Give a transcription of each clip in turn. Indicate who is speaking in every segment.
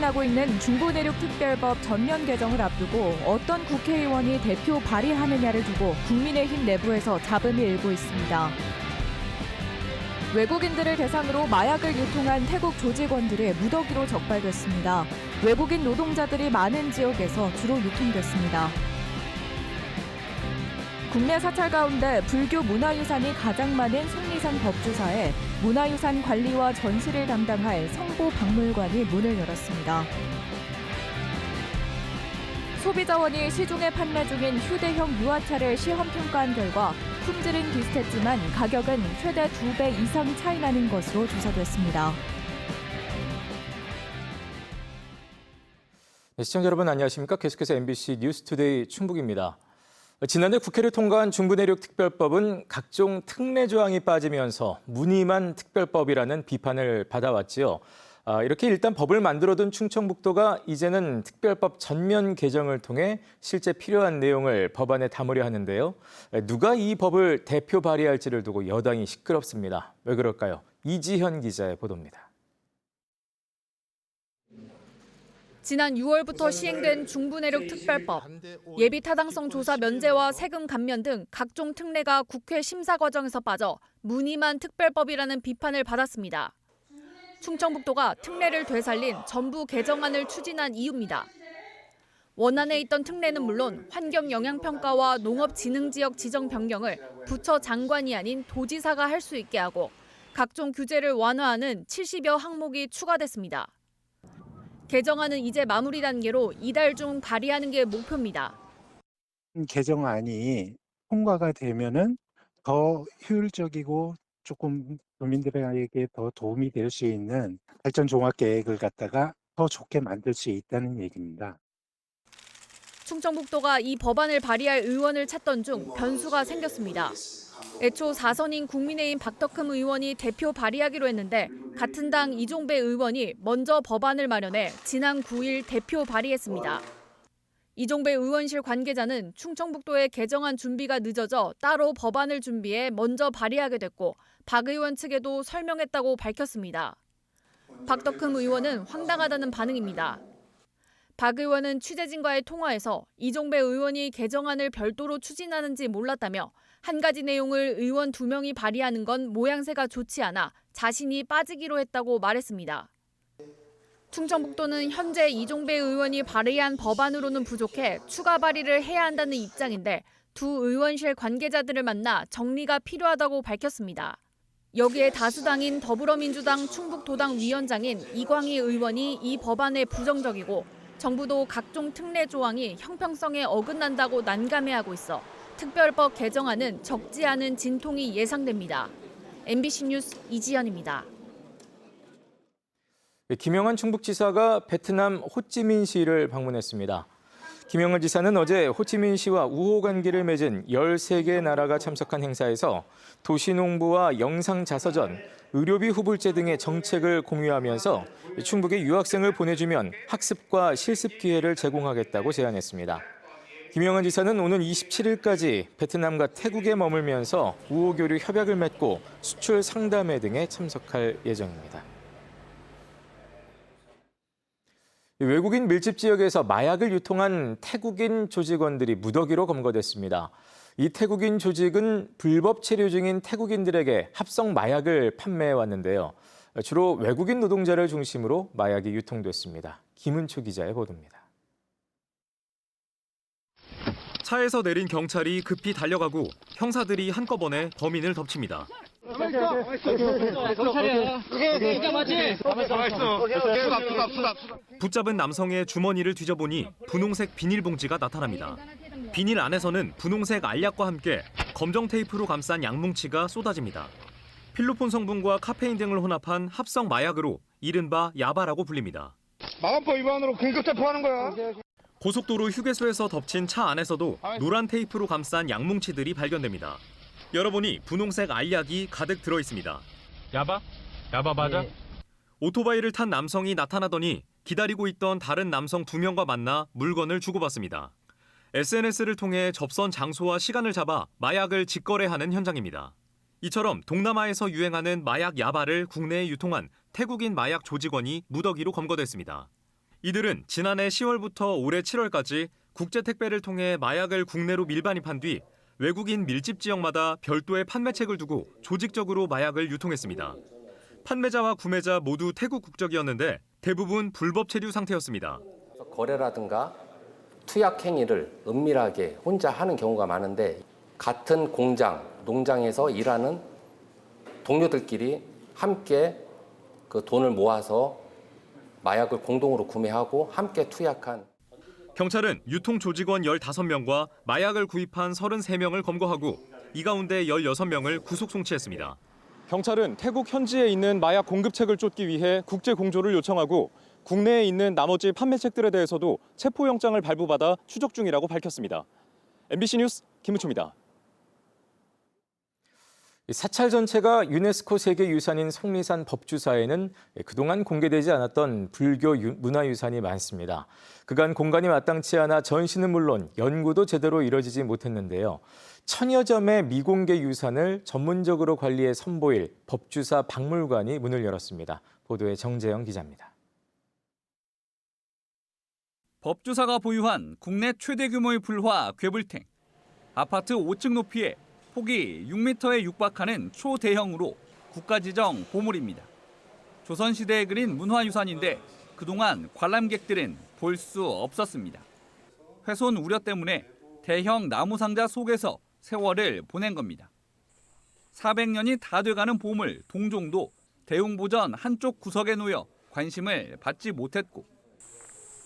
Speaker 1: 추진하고 있는 중부내륙특별법 전면 개정을 앞두고 어떤 국회의원이 대표 발의하느냐를 두고 국민의힘 내부에서 잡음이 일고 있습니다. 외국인들을 대상으로 마약을 유통한 태국 조직원들이 무더기로 적발됐습니다. 외국인 노동자들이 많은 지역에서 주로 유통됐습니다. 국내 사찰 가운데 불교 문화유산이 가장 많은 속리산 법주사에 문화유산 관리와 전시를 담당할 성보박물관이 문을 열었습니다. 소비자원이 시중에 판매 중인 휴대용 유아차를 시험 평가한 결과 품질은 비슷했지만 가격은 최대 2배 이상 차이 나는 것으로 조사됐습니다.
Speaker 2: 시청자 여러분 안녕하십니까? 계속해서 MBC 뉴스투데이 충북입니다. 지난해 국회를 통과한 중부내륙특별법은 각종 특례 조항이 빠지면서 무늬만 특별법이라는 비판을 받아왔지요. 이렇게 일단 법을 만들어둔 충청북도가 이제는 특별법 전면 개정을 통해 실제 필요한 내용을 법안에 담으려 하는데요. 누가 이 법을 대표 발의할지를 두고 여당이 시끄럽습니다. 왜 그럴까요? 이지현 기자의 보도입니다.
Speaker 3: 지난 6월부터 시행된 중부내륙 특별법, 예비 타당성 조사 면제와 세금 감면 등 각종 특례가 국회 심사 과정에서 빠져 무늬만 특별법이라는 비판을 받았습니다. 충청북도가 특례를 되살린 전부 개정안을 추진한 이유입니다. 원안에 있던 특례는 물론 환경영향평가와 농업진흥지역 지정 변경을 부처 장관이 아닌 도지사가 할 수 있게 하고 각종 규제를 완화하는 70여 항목이 추가됐습니다. 개정안은 이제 마무리 단계로 이달 중 발의하는 게 목표입니다.
Speaker 4: 개정안이 통과가 되면은 더 효율적이고 조금 도민들에게 더 도움이 될 수 있는 발전 종합 계획을 갖다가 더 좋게 만들 수 있다는 얘기입니다.
Speaker 3: 충청북도가 이 법안을 발의할 의원을 찾던 중 변수가 생겼습니다. 애초 4선인 국민의힘 박덕흠 의원이 대표 발의하기로 했는데 같은 당 이종배 의원이 먼저 법안을 마련해 지난 9일 대표 발의했습니다. 이종배 의원실 관계자는 충청북도의 개정안 준비가 늦어져 따로 법안을 준비해 먼저 발의하게 됐고 박 의원 측에도 설명했다고 밝혔습니다. 박덕흠 의원은 황당하다는 반응입니다. 박 의원은 취재진과의 통화에서 이종배 의원이 개정안을 별도로 추진하는지 몰랐다며 한 가지 내용을 의원 2명이 발의하는 건 모양새가 좋지 않아 자신이 빠지기로 했다고 말했습니다. 충청북도는 현재 이종배 의원이 발의한 법안으로는 부족해 추가 발의를 해야 한다는 입장인데 두 의원실 관계자들을 만나 정리가 필요하다고 밝혔습니다. 여기에 다수당인 더불어민주당 충북도당 위원장인 이광희 의원이 이 법안에 부정적이고 정부도 각종 특례 조항이 형평성에 어긋난다고 난감해하고 있어 특별법 개정안은 적지 않은 진통이 예상됩니다. MBC 뉴스 이지연입니다.
Speaker 2: 김영한 충북지사가 베트남 호찌민시를 방문했습니다. 김영한 지사는 어제 호찌민시와 우호 관계를 맺은 13개 나라가 참석한 행사에서 도시농부와 영상자서전, 의료비 후불제 등의 정책을 공유하면서 충북에 유학생을 보내주면 학습과 실습 기회를 제공하겠다고 제안했습니다. 김영한 지사는 오는 27일까지 베트남과 태국에 머물면서 우호 교류 협약을 맺고 수출 상담회 등에 참석할 예정입니다. 외국인 밀집 지역에서 마약을 유통한 태국인 조직원들이 무더기로 검거됐습니다. 이 태국인 조직은 불법 체류 중인 태국인들에게 합성 마약을 판매해 왔는데요. 주로 외국인 노동자를 중심으로 마약이 유통됐습니다. 김은초 기자의 보도입니다.
Speaker 5: 차에서 내린 경찰이 급히 달려가고 형사들이 한꺼번에 범인을 덮칩니다. 붙잡은 남성의 주머니를 뒤져보니 분홍색 비닐봉지가 나타납니다. 비닐 안에서는 분홍색 알약과 함께 검정 테이프로 감싼 약뭉치가 쏟아집니다. 필로폰 성분과 카페인 등을 혼합한 합성 마약으로 이른바 야바라고 불립니다.
Speaker 6: 마감법 위반으로 긴급 체포하는 거야.
Speaker 5: 고속도로 휴게소에서 덮친 차 안에서도 노란 테이프로 감싼 약뭉치들이 발견됩니다. 열어보니 분홍색 알약이 가득 들어있습니다.
Speaker 7: 야바? 야바 맞아?
Speaker 5: 네. 오토바이를 탄 남성이 나타나더니 기다리고 있던 다른 남성 2명과 만나 물건을 주고받습니다. SNS를 통해 접선 장소와 시간을 잡아 마약을 직거래하는 현장입니다. 이처럼 동남아에서 유행하는 마약 야바를 국내에 유통한 태국인 마약 조직원이 무더기로 검거됐습니다. 이들은 지난해 10월부터 올해 7월까지 국제 택배를 통해 마약을 국내로 밀반입한 뒤 외국인 밀집 지역마다 별도의 판매책을 두고 조직적으로 마약을 유통했습니다. 판매자와 구매자 모두 태국 국적이었는데 대부분 불법 체류 상태였습니다.
Speaker 8: 거래라든가 투약 행위를 은밀하게 혼자 하는 경우가 많은데 같은 공장, 농장에서 일하는 동료들끼리 함께 그 돈을 모아서 마약을 공동으로 구매하고 함께 투약한.
Speaker 5: 경찰은 유통 조직원 15명과 마약을 구입한 33명을 검거하고 이 가운데 16명을 구속 송치했습니다.
Speaker 9: 경찰은 태국 현지에 있는 마약 공급책을 쫓기 위해 국제 공조를 요청하고 국내에 있는 나머지 판매책들에 대해서도 체포영장을 발부받아 추적 중이라고 밝혔습니다. MBC 뉴스 김우초입니다.
Speaker 2: 사찰 전체가 유네스코 세계유산인 속리산 법주사에는 그동안 공개되지 않았던 불교 문화유산이 많습니다. 그간 공간이 마땅치 않아 전시는 물론 연구도 제대로 이뤄지지 못했는데요. 1000여 점의 미공개 유산을 전문적으로 관리해 선보일 법주사 박물관이 문을 열었습니다. 보도에 정재영 기자입니다.
Speaker 10: 법주사가 보유한 국내 최대 규모의 불화 괴불탱. 아파트 5층 높이에 폭이 6m에 육박하는 초대형으로 국가지정 보물입니다. 조선시대에 그린 문화유산인데 그동안 관람객들은 볼 수 없었습니다. 훼손 우려 때문에 대형 나무상자 속에서 세월을 보낸 겁니다. 400년이 다 돼가는 보물 동종도 대웅보전 한쪽 구석에 놓여 관심을 받지 못했고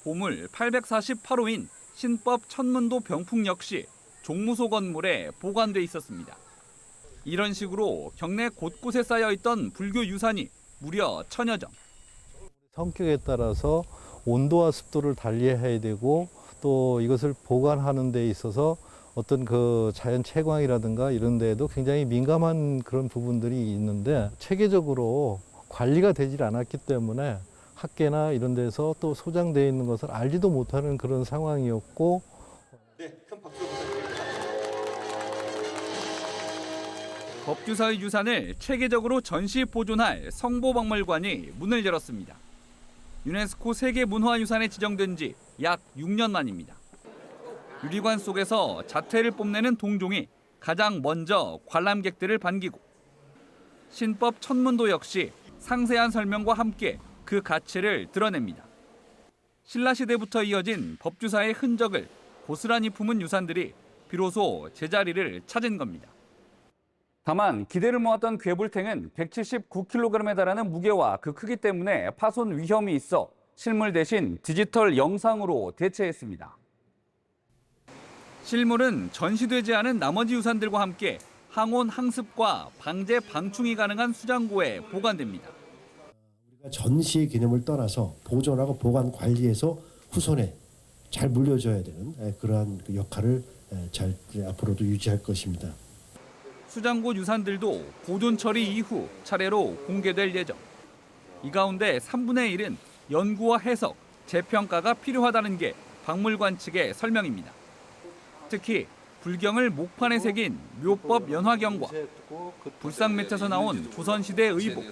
Speaker 10: 보물 848호인 신법 천문도 병풍 역시 종무소 건물에 보관돼 있었습니다. 이런 식으로 경내 곳곳에 쌓여있던 불교 유산이 무려 1000여 점.
Speaker 11: 성격에 따라서 온도와 습도를 달리해야 되고 또 이것을 보관하는 데 있어서 어떤 그 자연 채광이라든가 이런 데에도 굉장히 민감한 그런 부분들이 있는데 체계적으로 관리가 되질 않았기 때문에 학계나 이런 데서 또 소장되어 있는 것을 알지도 못하는 그런 상황이었고.
Speaker 10: 법주사의 유산을 체계적으로 전시 보존할 성보박물관이 문을 열었습니다. 유네스코 세계문화유산에 지정된 지 약 6년 만입니다. 유리관 속에서 자태를 뽐내는 동종이 가장 먼저 관람객들을 반기고 신법 천문도 역시 상세한 설명과 함께 그 가치를 드러냅니다. 신라시대부터 이어진 법주사의 흔적을 고스란히 품은 유산들이 비로소 제자리를 찾은 겁니다. 다만 기대를 모았던 괴불탱은 179kg에 달하는 무게와 그 크기 때문에 파손 위험이 있어 실물 대신 디지털 영상으로 대체했습니다. 실물은 전시되지 않은 나머지 유산들과 함께 항온 항습과 방제 방충이 가능한 수장고에 보관됩니다.
Speaker 12: 우리가 전시의 개념을 떠나서 보존하고 보관 관리해서 후손에 잘 물려줘야 되는 그러한 역할을 잘 앞으로도 유지할 것입니다.
Speaker 10: 수장고 유산들도 보존 처리 이후 차례로 공개될 예정. 이 가운데 3분의 1은 연구와 해석, 재평가가 필요하다는 게 박물관 측의 설명입니다. 특히 불경을 목판에 새긴 묘법 연화경과 불상맷에서 나온 조선시대 의복,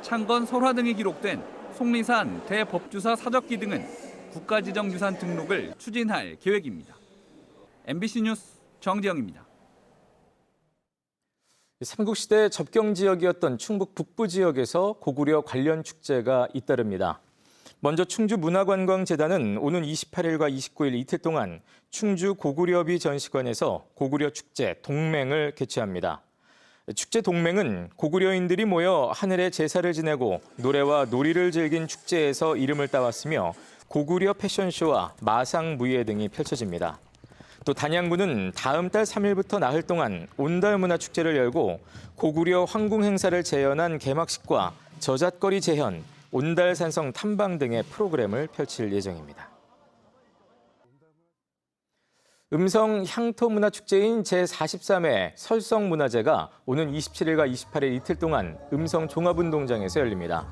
Speaker 10: 창건 설화 등이 기록된 속리산 대법주사 사적기 등은 국가지정유산 등록을 추진할 계획입니다. MBC 뉴스 정재영입니다.
Speaker 2: 삼국시대 접경 지역이었던 충북 북부 지역에서 고구려 관련 축제가 잇따릅니다. 먼저 충주문화관광재단은 오는 28일과 29일 이틀 동안 충주 고구려비 전시관에서 고구려 축제 동맹을 개최합니다. 축제 동맹은 고구려인들이 모여 하늘에 제사를 지내고 노래와 놀이를 즐긴 축제에서 이름을 따왔으며 고구려 패션쇼와 마상무예 등이 펼쳐집니다. 또 단양군은 다음 달 3일부터 나흘 동안 온달문화축제를 열고 고구려 황궁 행사를 재현한 개막식과 저잣거리 재현, 온달산성 탐방 등의 프로그램을 펼칠 예정입니다. 음성 향토문화축제인 제43회 설성문화제가 오는 27일과 28일 이틀 동안 음성 종합운동장에서 열립니다.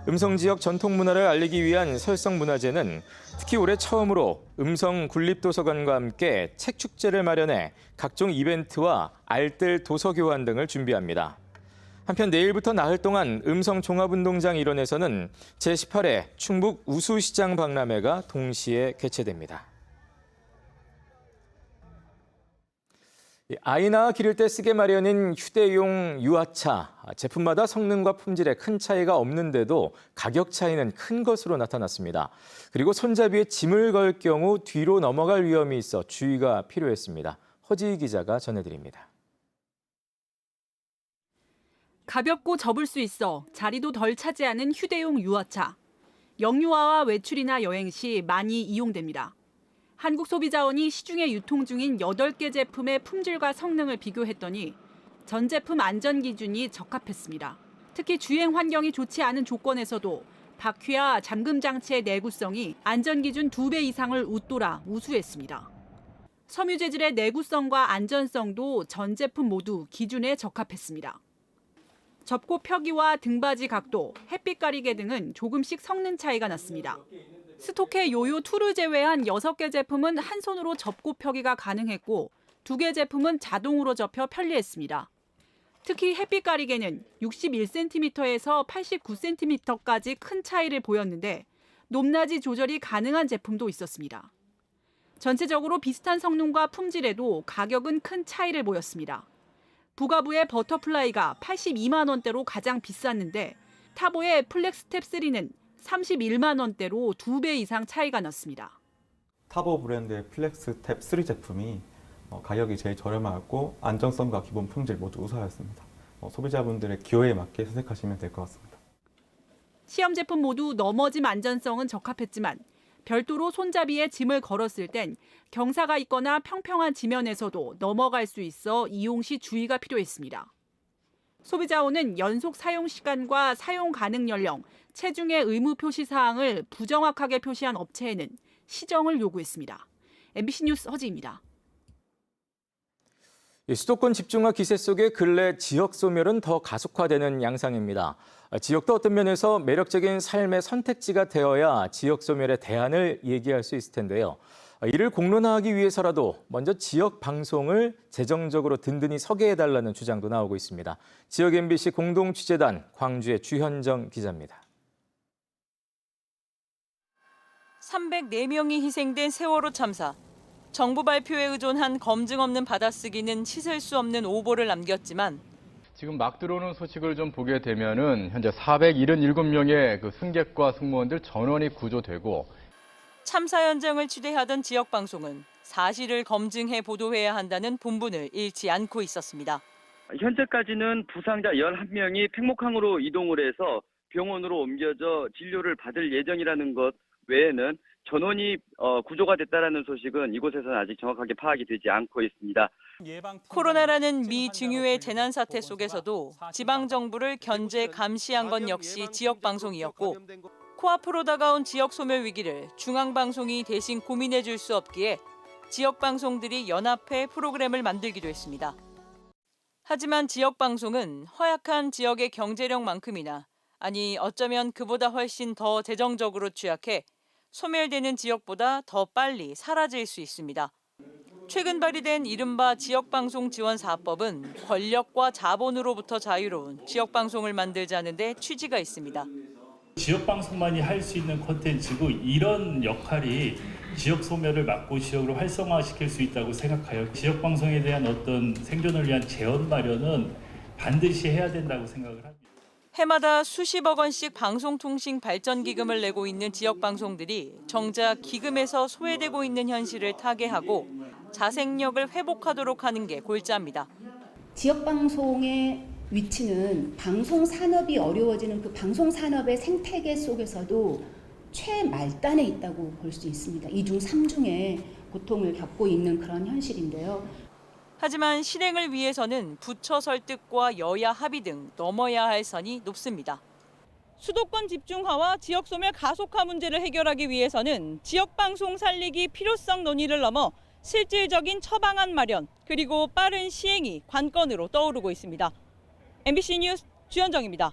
Speaker 2: 음성 지역 전통문화를 알리기 위한 설성문화제는 특히 올해 처음으로 음성 군립도서관과 함께 책축제를 마련해 각종 이벤트와 알뜰 도서교환 등을 준비합니다. 한편 내일부터 나흘 동안 음성종합운동장 일원에서는 제18회 충북 우수시장 박람회가 동시에 개최됩니다. 아이 낳아 기를 때 쓰게 마련인 휴대용 유아차. 제품마다 성능과 품질에 큰 차이가 없는데도 가격 차이는 큰 것으로 나타났습니다. 그리고 손잡이에 짐을 걸 경우 뒤로 넘어갈 위험이 있어 주의가 필요했습니다. 허지희 기자가 전해드립니다.
Speaker 13: 가볍고 접을 수 있어 자리도 덜 차지하는 휴대용 유아차. 영유아와 외출이나 여행 시 많이 이용됩니다. 한국소비자원이 시중에 유통 중인 8개 제품의 품질과 성능을 비교했더니 전 제품 안전 기준이 적합했습니다. 특히 주행 환경이 좋지 않은 조건에서도 바퀴와 잠금 장치의 내구성이 안전 기준 2배 이상을 웃돌아 우수했습니다. 섬유 재질의 내구성과 안전성도 전 제품 모두 기준에 적합했습니다. 접고 펴기와 등받이 각도, 햇빛 가리개 등은 조금씩 성능 차이가 났습니다. 스토케 요요 2를 제외한 6개 제품은 한 손으로 접고 펴기가 가능했고 2개 제품은 자동으로 접혀 편리했습니다. 특히 햇빛 가리개는 61cm에서 89cm까지 큰 차이를 보였는데 높낮이 조절이 가능한 제품도 있었습니다. 전체적으로 비슷한 성능과 품질에도 가격은 큰 차이를 보였습니다. 부가부의 버터플라이가 82만 원대로 가장 비쌌는데 타보의 플렉스텝 3는 31만 원대로 2배 이상 차이가 났습니다.
Speaker 14: 타보 브랜드의 플렉스텝 3 제품이 가격이 제일 저렴하고 안정성과 기본 품질 모두 우수하였습니다. 소비자분들의 기호에 맞게 선택하시면 될 것 같습니다.
Speaker 13: 시험 제품 모두 넘어짐 안전성은 적합했지만 별도로 손잡이에 짐을 걸었을 땐 경사가 있거나 평평한 지면에서도 넘어갈 수 있어 이용 시 주의가 필요했습니다. 소비자원은 연속 사용 시간과 사용 가능 연령, 체중의 의무 표시 사항을 부정확하게 표시한 업체에는 시정을 요구했습니다. MBC 뉴스 허지입니다.
Speaker 2: 수도권 집중화 기세 속에 근래 지역 소멸은 더 가속화되는 양상입니다. 지역도 어떤 면에서 매력적인 삶의 선택지가 되어야 지역 소멸의 대안을 얘기할 수 있을 텐데요. 이를 공론화하기 위해서라도 먼저 지역 방송을 재정적으로 든든히 서게 해달라는 주장도 나오고 있습니다. 지역 MBC 공동취재단 광주의 주현정 기자입니다.
Speaker 15: 304명이 희생된 세월호 참사. 정부 발표에 의존한 검증 없는 받아쓰기는 씻을 수 없는 오보를 남겼지만
Speaker 7: 지금 막 들어오는 소식을 좀 보게 되면은 현재 477명의 그 승객과 승무원들 전원이 구조되고
Speaker 15: 참사 현장을 취재하던 지역 방송은 사실을 검증해 보도해야 한다는 본분을 잃지 않고 있었습니다.
Speaker 16: 현재까지는 부상자 11명이 팽목항으로 이동을 해서 병원으로 옮겨져 진료를 받을 예정이라는 것 외에는 전원이 구조가 됐다라는 소식은 이곳에서는 아직 정확하게 파악이 되지 않고 있습니다.
Speaker 15: 코로나라는 미증유의 재난 사태 속에서도 지방 정부를 견제 감시한 건 역시 지역 방송이었고 코앞으로 다가온 지역 소멸 위기를 중앙 방송이 대신 고민해 줄 수 없기에 지역 방송들이 연합해 프로그램을 만들기도 했습니다. 하지만 지역 방송은 허약한 지역의 경제력만큼이나 아니 어쩌면 그보다 훨씬 더 재정적으로 취약해 소멸되는 지역보다 더 빨리 사라질 수 있습니다. 최근 발의된 이른바 지역방송 지원 4법은 권력과 자본으로부터 자유로운 지역방송을 만들자는 데 취지가 있습니다.
Speaker 17: 지역방송만이 할 수 있는 콘텐츠고 이런 역할이 지역 소멸을 막고 지역으로 활성화시킬 수 있다고 생각하여 지역방송에 대한 어떤 생존을 위한 재원 마련은 반드시 해야 된다고 생각을 합니다.
Speaker 15: 해마다 수십억 원씩 방송통신 발전기금을 내고 있는 지역방송들이 정작 기금에서 소외되고 있는 현실을 타개하고 자생력을 회복하도록 하는 게 골자입니다.
Speaker 18: 지역방송의 위치는 방송산업이 어려워지는 그 방송산업의 생태계 속에서도 최말단에 있다고 볼 수 있습니다. 2중 3중의 고통을 겪고 있는 그런 현실인데요.
Speaker 15: 하지만 실행을 위해서는 부처 설득과 여야 합의 등 넘어야 할 선이 높습니다. 수도권 집중화와 지역 소멸 가속화 문제를 해결하기 위해서는 지역 방송 살리기 필요성 논의를 넘어 실질적인 처방안 마련 그리고 빠른 시행이 관건으로 떠오르고 있습니다. MBC 뉴스 주현정입니다.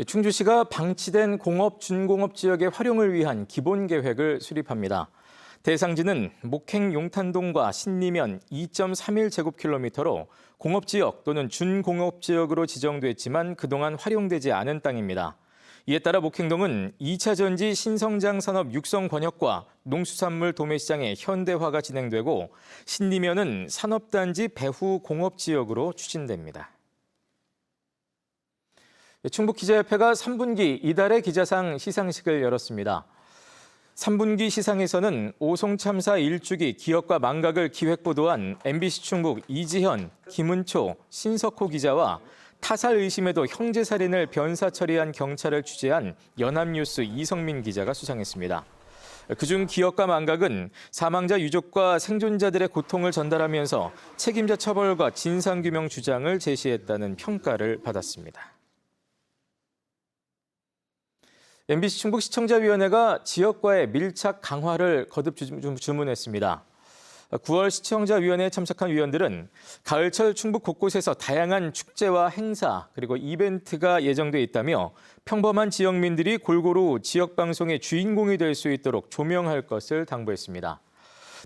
Speaker 2: 충주시가 방치된 공업, 준공업 지역의 활용을 위한 기본 계획을 수립합니다. 대상지는 목행 용탄동과 신리면 2.31제곱킬로미터로 공업지역 또는 준공업지역으로 지정됐지만 그동안 활용되지 않은 땅입니다. 이에 따라 목행동은 2차 전지 신성장 산업 육성 권역과 농수산물 도매시장의 현대화가 진행되고 신리면은 산업단지 배후 공업지역으로 추진됩니다. 충북기자협회가 3분기 이달의 기자상 시상식을 열었습니다. 3분기 시상에서는 오송 참사 1주기 기억과 망각을 기획보도한 MBC 충북 이지현, 김은초, 신석호 기자와 타살 의심에도 형제살인을 변사 처리한 경찰을 취재한 연합뉴스 이성민 기자가 수상했습니다. 그중 기억과 망각은 사망자 유족과 생존자들의 고통을 전달하면서 책임자 처벌과 진상규명 주장을 제시했다는 평가를 받았습니다. MBC 충북 시청자위원회가 지역과의 밀착 강화를 거듭 주문했습니다. 9월 시청자위원회에 참석한 위원들은 가을철 충북 곳곳에서 다양한 축제와 행사 그리고 이벤트가 예정돼 있다며 평범한 지역민들이 골고루 지역방송의 주인공이 될 수 있도록 조명할 것을 당부했습니다.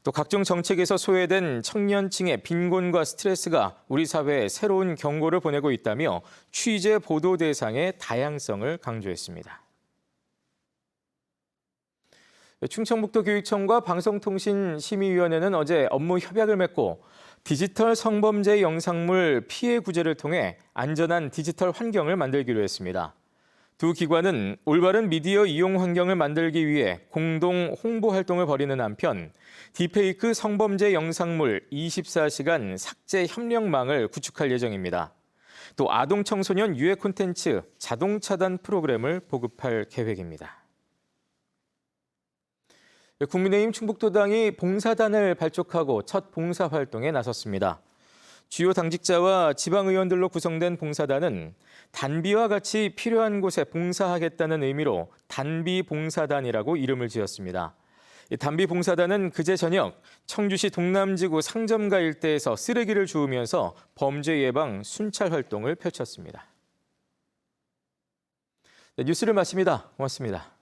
Speaker 2: 또 각종 정책에서 소외된 청년층의 빈곤과 스트레스가 우리 사회에 새로운 경고를 보내고 있다며 취재 보도 대상의 다양성을 강조했습니다. 충청북도교육청과 방송통신심의위원회는 어제 업무 협약을 맺고 디지털 성범죄 영상물 피해 구제를 통해 안전한 디지털 환경을 만들기로 했습니다. 두 기관은 올바른 미디어 이용 환경을 만들기 위해 공동 홍보 활동을 벌이는 한편 딥페이크 성범죄 영상물 24시간 삭제 협력망을 구축할 예정입니다. 또 아동 청소년 유해 콘텐츠 자동 차단 프로그램을 보급할 계획입니다. 국민의힘 충북도당이 봉사단을 발족하고 첫 봉사활동에 나섰습니다. 주요 당직자와 지방의원들로 구성된 봉사단은 단비와 같이 필요한 곳에 봉사하겠다는 의미로 단비봉사단이라고 이름을 지었습니다. 단비봉사단은 그제 저녁 청주시 동남지구 상점가 일대에서 쓰레기를 주우면서 범죄 예방 순찰 활동을 펼쳤습니다. 네, 뉴스를 마칩니다. 고맙습니다.